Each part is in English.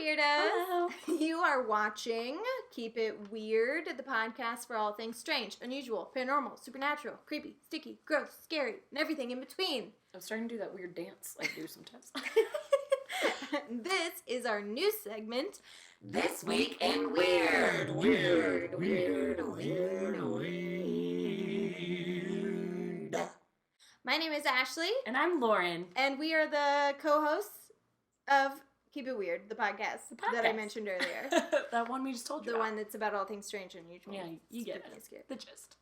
Weirdos! Hello! You are watching Keep It Weird, the podcast for all things strange, unusual, paranormal, supernatural, creepy, sticky, gross, scary, and everything in between. I'm starting to do that weird dance I do sometimes. This is our new segment, This Week in Weird. Weird. My name is Ashley. And I'm Lauren. And we are the co-hosts of Keep It Weird, the podcast that I mentioned earlier. That one we just told you The about. one that's about all things strange and unusual. Yeah, you get it. Scary. The gist.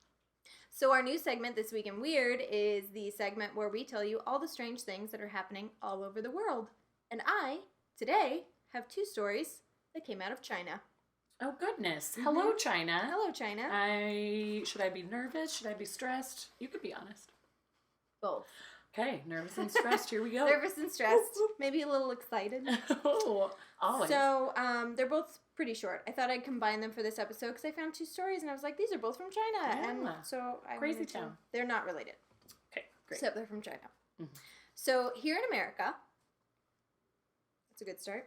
So our new segment, This Week in Weird, is the segment where we tell you all the strange things that are happening all over the world. And I, today, have two stories that came out of China. Oh, goodness. Mm-hmm. Hello, China. Hello, China. Should I be nervous? Should I be stressed? You could be honest. Both. Okay, nervous and stressed. Here we go. Nervous and stressed. Maybe a little excited. Oh, always. So, they're both pretty short. I thought I'd combine them for this episode because I found two stories and I was like, these are both from China. Yeah. And so I Crazy wanted to- town. They're not related. Okay, great. Except they're from China. Mm-hmm. So, here in America, that's a good start.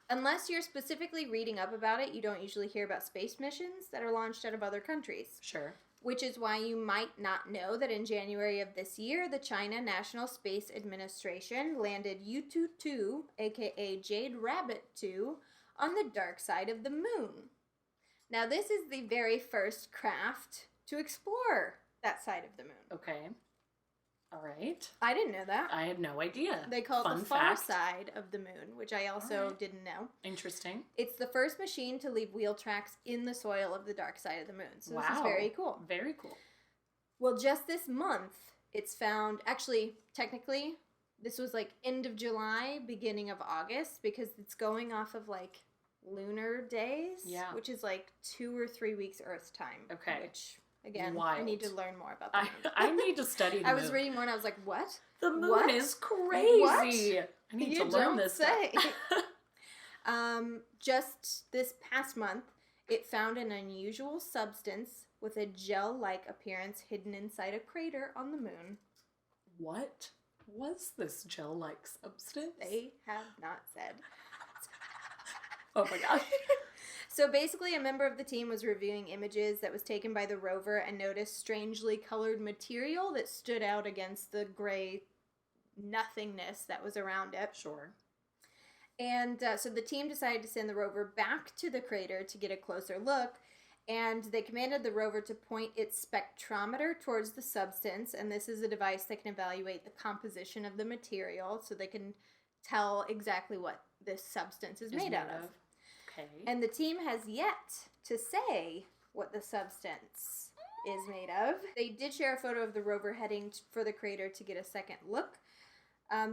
Unless you're specifically reading up about it, you don't usually hear about space missions that are launched out of other countries. Sure. Which is why you might not know that in January of this year, the China National Space Administration landed yutu 2, aka Jade Rabbit 2, on the dark side of the moon. Now, this is the very first craft to explore that side of the moon. Okay. All right. I didn't know that. I had no idea. They call it Fun the far fact. side of the moon, which I also didn't know. Interesting. It's the first machine to leave wheel tracks in the soil of the dark side of the moon. So Wow. this is very cool. Very cool. Well, just this month, it's found, actually, technically, this was like end of July, beginning of August, because it's going off of like lunar days, Yeah. which is like 2 or 3 weeks Earth time. Okay. Which, again, I Wild. need to learn more about the moon. I need to study the I moon. was reading more and I was like, what? The moon What? is crazy. What? I need You to learn don't this say. stuff. Just this past month, it found an unusual substance with a gel-like appearance hidden inside a crater on the moon. What was this gel-like substance? They have not said. Oh my gosh. So basically, a member of the team was reviewing images that was taken by the rover and noticed strangely colored material that stood out against the gray nothingness that was around it. Sure. And so the team decided to send the rover back to the crater to get a closer look, and they commanded the rover to point its spectrometer towards the substance, and this is a device that can evaluate the composition of the material so they can tell exactly what this substance is made out of. Okay. And the team has yet to say what the substance is made of. They did share a photo of the rover heading for the crater to get a second look.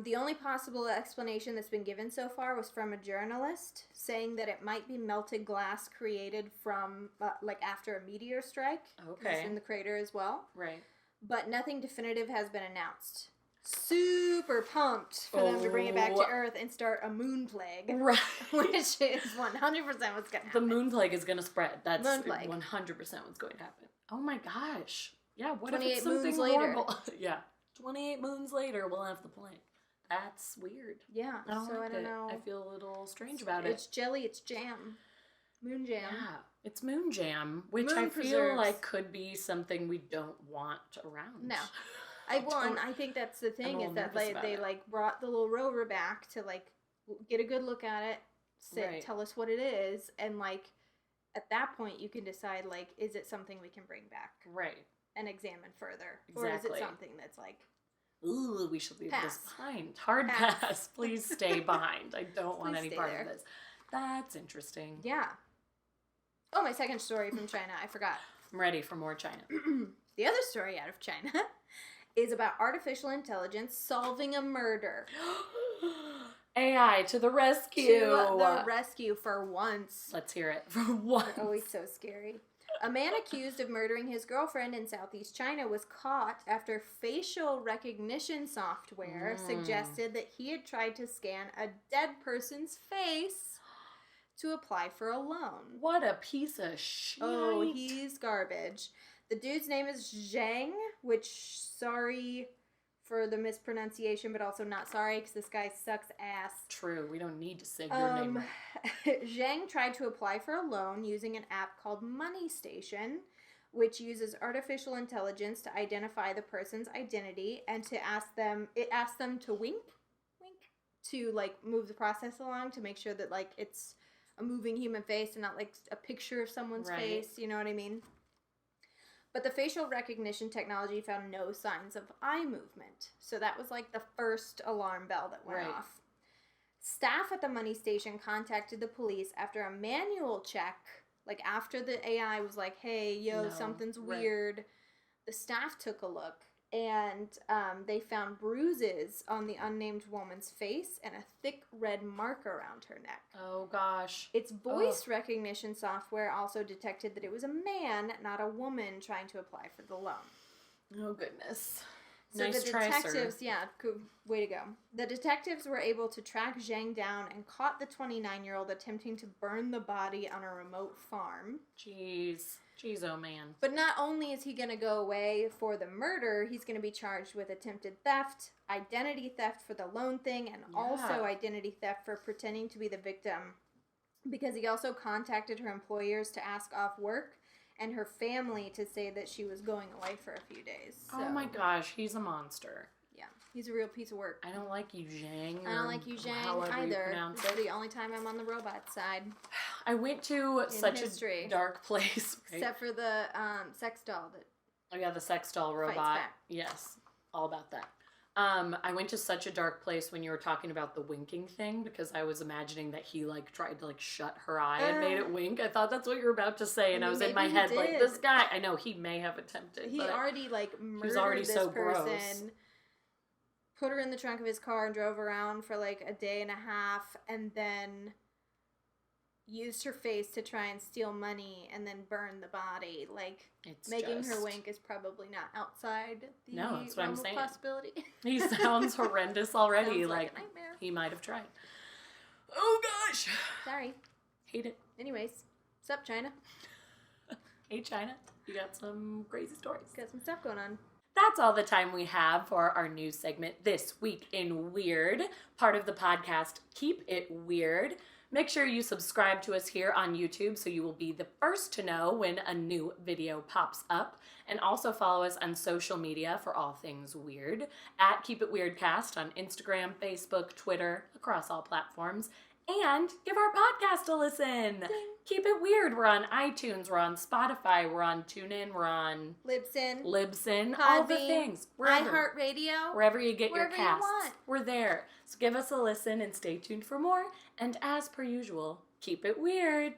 The only possible explanation that's been given so far was from a journalist saying that it might be melted glass created from, after a meteor strike. Okay. It's in the crater as well. Right. But nothing definitive has been announced. Super pumped for them to bring it back to Earth and start a moon plague. Right. Which is 100% what's going to happen. The moon plague is going to spread. That's Moon plague. 100% what's going to happen. Oh my gosh. Yeah, what if 28 it's something moons later. horrible? Yeah. 28 moons later, we'll have the plague. That's weird. Yeah, I don't so like I don't it. know. I feel a little strange about it. It's jelly, it's jam. Moon jam. Yeah, it's moon jam, which Moon I feel preserves. like could be something we don't want around. No. I think that's the thing, is that they brought the little rover back to get a good look at it, Right. tell us what it is, and at that point you can decide is it something we can bring back Right. and examine further, or is Exactly. it something that's Ooh, we should leave Pass. this behind. Hard Pass. pass. Please stay behind. I don't want Please any stay part there. of this. That's interesting. yeah. Oh, my second story from China, I forgot. I'm ready for more China. The other story out of China is about artificial intelligence solving a murder. AI to the rescue. To the rescue for once. Let's hear it for once. They're always so scary. A man accused of murdering his girlfriend in Southeast China was caught after facial recognition software suggested that he had tried to scan a dead person's face to apply for a loan. What a piece of shit. Oh, he's garbage. The dude's name is Zhang, which, sorry for the mispronunciation, but also not sorry because this guy sucks ass. True, we don't need to say your name right. Zhang tried to apply for a loan using an app called Money Station, which uses artificial intelligence to identify the person's identity and to it asks them to wink to like move the process along to make sure that like it's a moving human face and not like a picture of someone's face, you know what I mean? But the facial recognition technology found no signs of eye movement. So that was like the first alarm bell that went off. Staff at the Money Station contacted the police after a manual check, like after the AI was like, hey, yo, something's weird. The staff took a look and they found bruises on the unnamed woman's face and a thick red mark around her neck. Oh, gosh. Its voice recognition software also detected that it was a man, not a woman, trying to apply for the loan. Oh, goodness. So nice the try, detectives, sir. way to go. The detectives were able to track Zhang down and caught the 29-year-old attempting to burn the body on a remote farm. Jeez, oh man. But not only is he going to go away for the murder, he's going to be charged with attempted theft, identity theft for the loan thing, and also identity theft for pretending to be the victim. Because he also contacted her employers to ask off work and her family to say that she was going away for a few days. So, oh my gosh, he's a monster. yeah, he's a real piece of work. I don't like you, Zhang. I don't like you, Zhang, either. This is the only time I'm on the robot side. I went to such history. A dark place. Right? Except for the sex doll. Oh yeah, the sex doll robot. Yes, all about that. I went to such a dark place when you were talking about the winking thing because I was imagining that he like tried to like shut her eye and made it wink. I thought that's what you were about to say, and I was in my head like, this guy. I know he may have attempted. He already like murdered this so person. Gross. Put her in the trunk of his car and drove around for like a day and a half, and then used her face to try and steal money and then burn the body. Like, making her wink is probably not outside the that's what I'm saying. Possibility. He sounds horrendous already. Sounds like a nightmare. He might have tried. Oh gosh. Sorry. Hate it. Anyways, sup, China? Hey, China. You got some crazy stories. Got some stuff going on. That's all the time we have for our news segment, This Week in Weird, part of the podcast Keep It Weird. Make sure you subscribe to us here on YouTube so you will be the first to know when a new video pops up. And also follow us on social media for all things weird at Keep It Weirdcast on Instagram, Facebook, Twitter, across all platforms. And give our podcast a listen. Ding. Keep It Weird. We're on iTunes. We're on Spotify. We're on TuneIn. We're on Libsyn. Podbean, all the things. iHeartRadio. Wherever you get your casts. You want. We're there. So give us a listen and stay tuned for more. And as per usual, keep it weird.